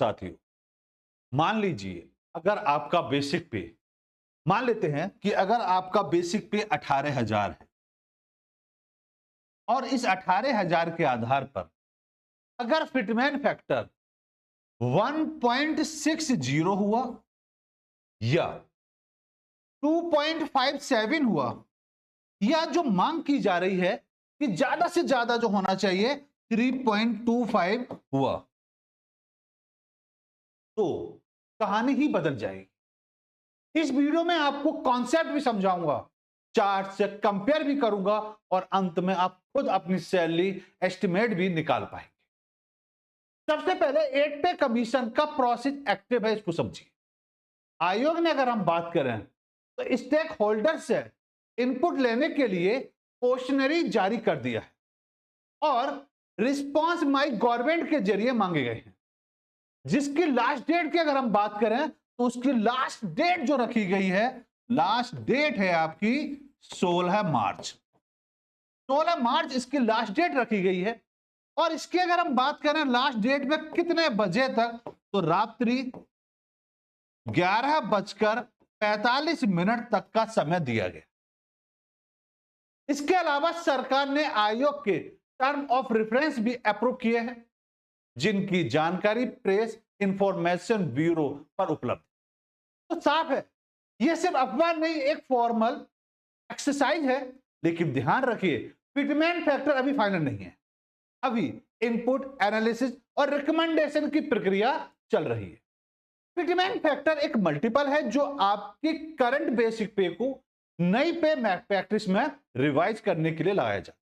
साथियों, मान लीजिए अगर आपका बेसिक पे, मान लेते हैं कि अगर आपका बेसिक पे 18,000 है और इस 18,000 के आधार पर अगर फिटमेन फैक्टर 1.60 हुआ या 2.57 हुआ, या जो मांग की जा रही है कि ज्यादा से ज्यादा जो होना चाहिए 3.25 हुआ, तो कहानी ही बदल जाएगी। इस वीडियो में आपको कॉन्सेप्ट भी समझाऊंगा, चार्ट से कंपेयर भी करूंगा और अंत में आप खुद अपनी सैलरी एस्टिमेट भी निकाल पाएंगे। सबसे पहले 8 पे कमीशन का प्रोसेस एक्टिव है, इसको समझिए। आयोग ने अगर हम बात करें तो स्टेक होल्डर से इनपुट लेने के लिए क्वेश्चनरी जारी कर दिया है और रिस्पांस माई गवर्नमेंट के जरिए मांगे गए हैं, जिसकी लास्ट डेट की अगर हम बात करें तो उसकी लास्ट डेट जो रखी गई है, लास्ट डेट है आपकी 16 मार्च। 16 मार्च इसकी लास्ट डेट रखी गई है। और इसकी अगर हम बात करें लास्ट डेट में कितने बजे तक, तो रात्रि 11:45 तक का समय दिया गया। इसके अलावा सरकार ने आयोग के टर्म ऑफ रेफरेंस भी अप्रूव किए हैं, जिनकी जानकारी प्रेस इंफॉर्मेशन ब्यूरो पर उपलब्ध है। तो साफ है, यह सिर्फ अखबार नहीं, एक फॉर्मल एक्सरसाइज है। लेकिन ध्यान रखिए, फिटमेन फैक्टर अभी फाइनल नहीं है, अभी इनपुट एनालिसिस और रिकमेंडेशन की प्रक्रिया चल रही है। फिटमेन फैक्टर एक मल्टीपल है जो आपकी करंट बेसिक पे को नई पे प्रैक्टिस में रिवाइज करने के लिए लगाया जाए।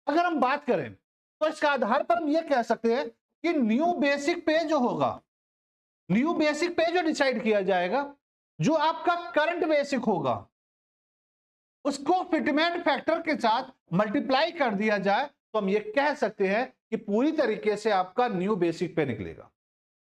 अगर हम बात करें तो इसके आधार पर हम यह कह सकते हैं कि न्यू बेसिक पे जो होगा, न्यू बेसिक पे जो डिसाइड किया जाएगा, जो आपका करंट बेसिक होगा, उसको फिटमेन फैक्टर के साथ मल्टीप्लाई कर दिया जाए तो हम ये कह सकते हैं कि पूरी तरीके से आपका न्यू बेसिक पे निकलेगा।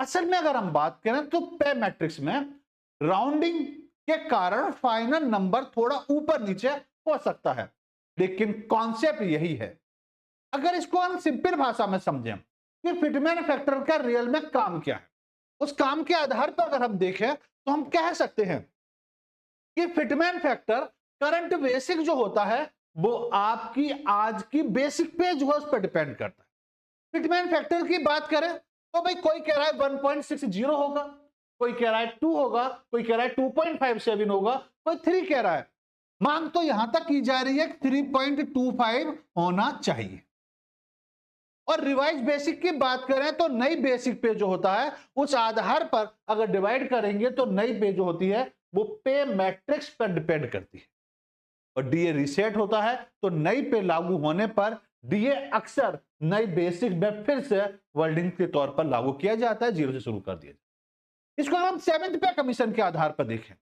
असल में अगर हम बात करें तो पे मैट्रिक्स में राउंडिंग के कारण फाइनल नंबर थोड़ा ऊपर नीचे हो सकता है, लेकिन कॉन्सेप्ट यही है। अगर इसको हम सिंपल भाषा में समझें कि फिटमेन फैक्टर का रियल में काम क्या है, उस काम के आधार पर अगर हम देखें तो हम कह सकते हैं कि फिटमेन फैक्टर करंट बेसिक जो होता है वो आपकी आज की बेसिक पे जो है उस पर डिपेंड करता है। फिटमेन फैक्टर की बात करें तो भाई कोई कह रहा है 1.60 होगा, कोई कह रहा है 2 होगा, कोई कह रहा है 2.57 होगा, कोई 3 कह रहा है। मांग तो यहां तक की जा रही है 3.25 होना चाहिए। और रिवाइज बेसिक की बात करें तो नई बेसिक पे जो होता है उस आधार पर अगर डिवाइड करेंगे तो नई पे जो होती है वो पे मैट्रिक्स पर डिपेंड करती है। और डीए रीसेट होता है तो नई पे लागू होने पर डीए अक्सर नई बेसिक में फिर से वर्डिंग के तौर पर लागू किया जाता है, 0 से शुरू कर दिया जाता है। इसको हम 7th पे कमीशन के आधार पर देखें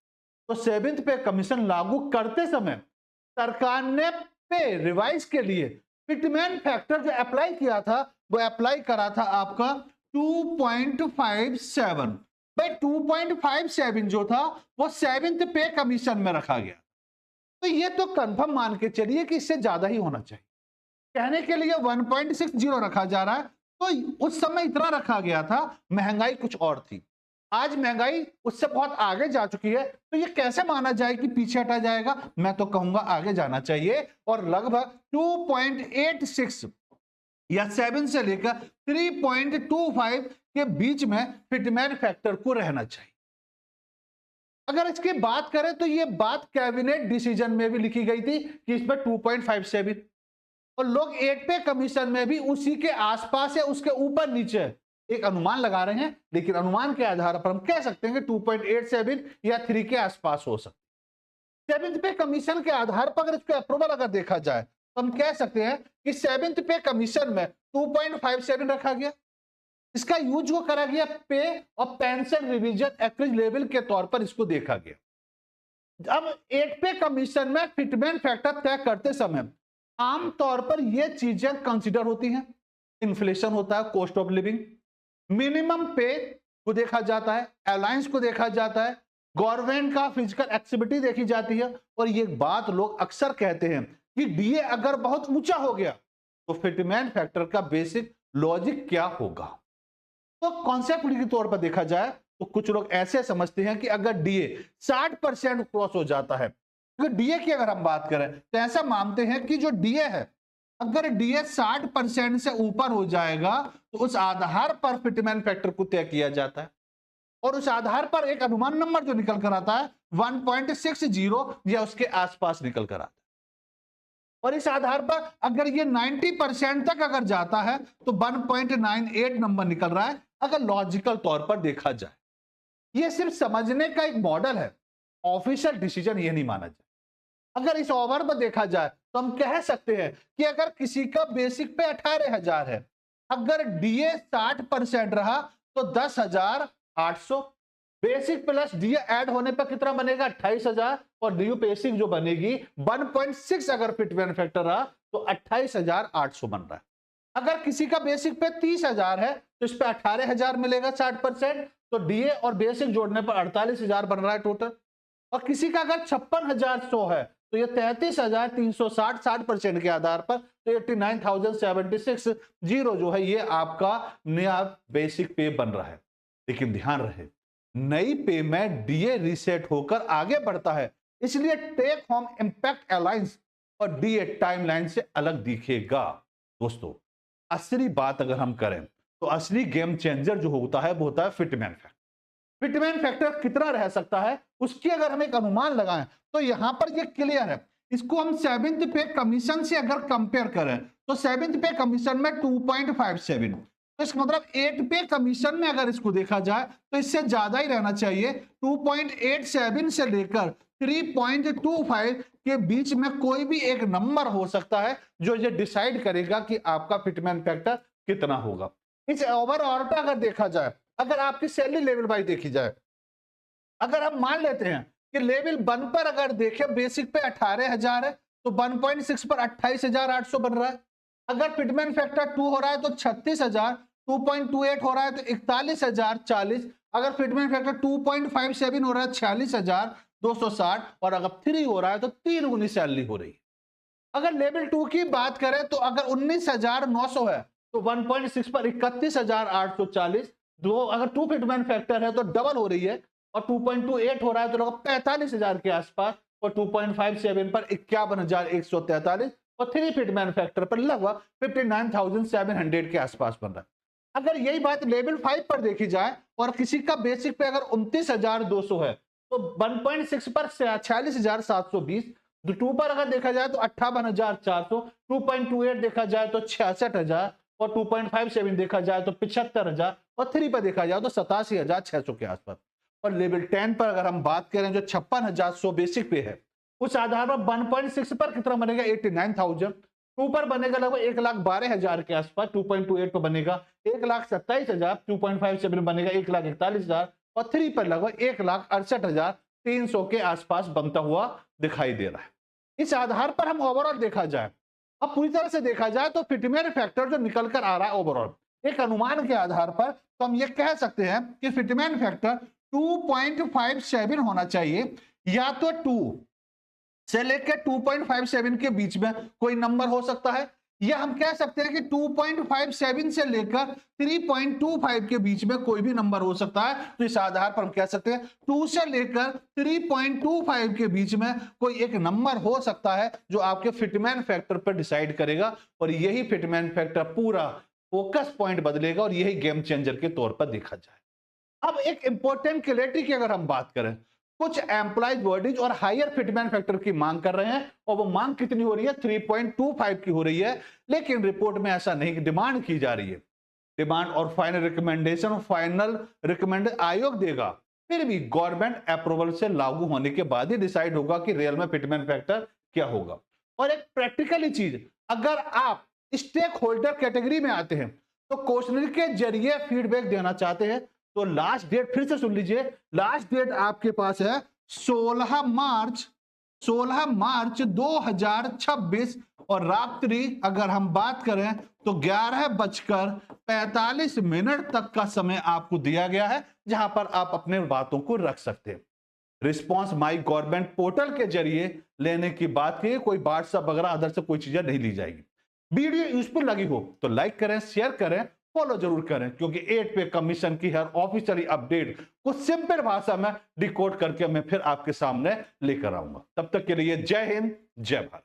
तो 7th पे कमीशन लागू करते समय सरकार ने पे रिवाइज के लिए फिटमेन फैक्टर जो अप्लाई किया था वो अप्लाई करा था आपका 2.57। भाई 2.57 जो था वो 7th पे कमीशन में रखा गया, तो ये तो कंफर्म मान के चलिए कि इससे ज्यादा ही होना चाहिए। कहने के लिए 1.60 रखा जा रहा है, तो उस समय इतना रखा गया था, महंगाई कुछ और थी। आज महंगाई उससे बहुत आगे जा चुकी है, तो ये कैसे माना जाए कि पीछे हटा जाएगा? मैं तो कहूंगा आगे जाना चाहिए और लगभग 2.86 या 7 से लेकर 3.25 के बीच में फिटमेन फैक्टर को रहना चाहिए। अगर इसकी बात करें तो ये बात कैबिनेट डिसीजन में भी लिखी गई थी कि इस पर 2.57, और लोग 8 पे कमीशन में भी उसी के आसपास या उसके ऊपर नीचे एक अनुमान लगा रहे हैं, लेकिन अनुमान के आधार पर हम कह सकते हैं कि 2.87 या 3 के आसपास हो सकते। 7th पे कमीशन के आधार पर अगर इसको अप्रूवल अगर देखा जाए तो हम कह सकते हैं कि 7th पे कमीशन में 2.57 रखा गया। इसका यूज वो करा गया पे और पेंशन रिवीजन एक्रेज लेवल के तौर पर इसको देखा गया। अब 8 पे कमीशन में फिटमेन फैक्टर तय करते समय आमतौर पर यह चीजें कंसीडर होती हैं। इन्फ्लेशन होता है, कॉस्ट ऑफ लिविंग, मिनिमम पे को देखा जाता है, अलायंस को देखा जाता है, गवर्नमेंट का फिजिकल एक्टिविटी देखी जाती है। और ये बात लोग अक्सर कहते हैं कि डीए अगर बहुत ऊंचा हो गया तो फिटमेन फैक्टर का बेसिक लॉजिक क्या होगा। तो कॉन्सेप्ट के तौर पर देखा जाए तो कुछ लोग ऐसे समझते हैं कि अगर डीए 60% क्रॉस हो जाता है, तो डीए की अगर हम बात करें तो ऐसा मानते हैं कि जो डीए है, अगर डीए 60% से ऊपर हो जाएगा तो उस आधार पर फिटमैन फैक्टर को तय किया जाता है, और उस आधार पर एक अनुमान नंबर जो निकल कर आता है 1.60 या उसके आसपास निकल कर आता है। और इस आधार पर अगर ये 90% तक अगर जाता है तो 1.98 नंबर निकल रहा है, अगर लॉजिकल तौर पर देखा जाए। ये सिर्फ समझने का एक मॉडल है, ऑफिशियल डिसीजन ये नहीं माना जाए। अगर इस ओवर पर देखा जाए तो हम कह सकते हैं कि अगर किसी का बेसिक पे 18,000 है, अगर डीए 60% रहा तो 10,800, बेसिक प्लस डीए ऐड होने पर कितना बनेगा 28,000, और न्यू बेसिक जो बनेगी 1.6 अगर फिटमैन फैक्टर रहा तो 28,800 बन रहा है। अगर किसी का बेसिक पे 30,000 है तो इस पे 18,000 मिलेगा 60%, तो डीए और बेसिक जोड़ने पर 48,000 बन रहा है टोटल। और किसी का अगर 56,100 है तो ये 33,360 60% के आधार पर तो 89,076 जीरो जो है ये आपका नया बेसिक पे बन रहा है। लेकिन ध्यान रहे, नई पे में डीए रीसेट होकर आगे बढ़ता है, इसलिए टेक होम इंपैक्ट अलायंस और डीए टाइमलाइन से अलग दिखेगा। दोस्तों, असली बात अगर हम करें तो असली गेम चेंजर जो होता है वो होता है फिटमैन फैक्टर। फिटमैन फैक्टर कितना रह सकता है उसकी अगर हम एक अनुमान लगाएं तो यहां पर ये क्लियर है। इसको हम 7th पे कमीशन से अगर कंपेयर करें तो 7th पे कमीशन में 2.57, तो इसका मतलब 8 पे कमीशन में अगर इसको देखा जाए तो इससे ज्यादा ही रहना चाहिए। 2.87 से लेकर 3.25 के बीच में कोई भी एक नंबर हो सकता है जो ये डिसाइड करेगा कि आपका फिटमैन फैक्टर कितना होगा। इस ओवरऑल पे अगर देखा जाए, अगर आपकी सैलरी लेवल वाइज देखी जाए, अगर हम मान लेते हैं कि लेवल 1 पर अगर देखें बेसिक पे 18,000 है तो 1.6 पर 28,800 बन रहा है। अगर फिटमैन फैक्टर 2 हो रहा है तो 36,000, 2.28 हो रहा है तो 41,040, अगर फिटमैन फैक्टर 2.57 हो रहा है 46,260, और अगर 3 हो रहा है तो 3 गुनी सैलरी हो रही है। अगर लेवल 2 की बात करें तो अगर 19,900 है तो 1.6 पर 31,840, दो अगर 2 फिटमैन फैक्टर है तो डबल हो रही है, और 2.28 हो रहा है तो लगभग 45,000 के आसपास, और 2.57 पर 51,143, और 3 फिटमैन फैक्टर पर लगभग 59,700 के आसपास बन रहा है। अगर यही बात लेवल 5 पर देखी जाए और किसी का बेसिक पे अगर 29,200 है तो 1.6 पर 46,720, 2 पर अगर देखा जाए तो 58,400, 2.28 देखा जाए तो 66,000, और 2.57 देखा जाए तो 75,000, और 3 पर देखा जाए तो 87,600 के आसपास। और लेवल 10 पर अगर हम बात करें जो 56,100 बेसिक पे है, उस आधार पर 1.6 पर कितना बनेगा 89,000, 2 पर बनेगा लगभग 1,12,000 के आसपास, 2.28 पर बनेगा 1,27,000, 2.57 बनेगा 1,41,000, और 3 पर लगभग 1,68,300 के आसपास बनता हुआ दिखाई दे रहा है। इस आधार पर हम ओवरऑल देखा जाए, अब पूरी तरह से देखा जाए तो फिटमैन फैक्टर जो निकल कर आ रहा है ओवरऑल एक अनुमान के आधार पर, तो हम ये कह सकते हैं कि फिटमैन फैक्टर 2.57 होना चाहिए, या तो 2 से लेकर 2.57 के बीच में कोई नंबर हो सकता है, या हम कह सकते हैं कि 2.57 से लेकर 3.25 के बीच में कोई भी नंबर हो सकता है। तो इस आधार पर हम कह सकते हैं 2 से लेकर 3.25 के बीच में कोई एक नंबर हो सकता है जो आपके फिटमैन फैक्टर पर डिसाइड करेगा, और यही फिटमैन फैक्टर पूरा फोकस पॉइंट बदलेगा, और यही गेम चेंजर के तौर पर देखा जाए। अब एक इंपॉर्टेंट क्लैरिटी की अगर हम बात करें, कुछ एम्प्लॉयज बॉडीज और हायर फिटमैन फैक्टर की मांग कर रहे हैं, और वो मांग कितनी हो रही है 3.25 की हो रही है, लेकिन रिपोर्ट में ऐसा नहीं डिमांड की जा रही है। डिमांड और फाइनल रिकमेंड आयोग देगा, फिर भी गवर्नमेंट अप्रूवल से लागू होने के बाद ही डिसाइड होगा कि रियल में फिटमैन फैक्टर क्या होगा। और एक प्रैक्टिकली चीज, अगर आप स्टेक होल्डर कैटेगरी में आते हैं तो क्वेश्चनरी के जरिए फीडबैक देना चाहते हैं, तो लास्ट डेट फिर से सुन लीजिए, लास्ट डेट आपके पास है 16 मार्च 2026, और रात्रि अगर हम बात करें तो 11:45 तक का समय आपको दिया गया है, जहां पर आप अपने बातों को रख सकते हैं। रिस्पांस माई गवर्नमेंट पोर्टल के जरिए लेने की बात की, कोई व्हाट्सएप वगैरह अदर से कोई चीजें नहीं ली जाएगी। वीडियो यूजफुल लगी हो तो लाइक करें, शेयर करें, फॉलो जरूर करें, क्योंकि 8 पे कमीशन की हर ऑफिशियली अपडेट को सिंपल भाषा में डिकोड करके मैं फिर आपके सामने लेकर आऊंगा। तब तक के लिए जय हिंद, जय भारत।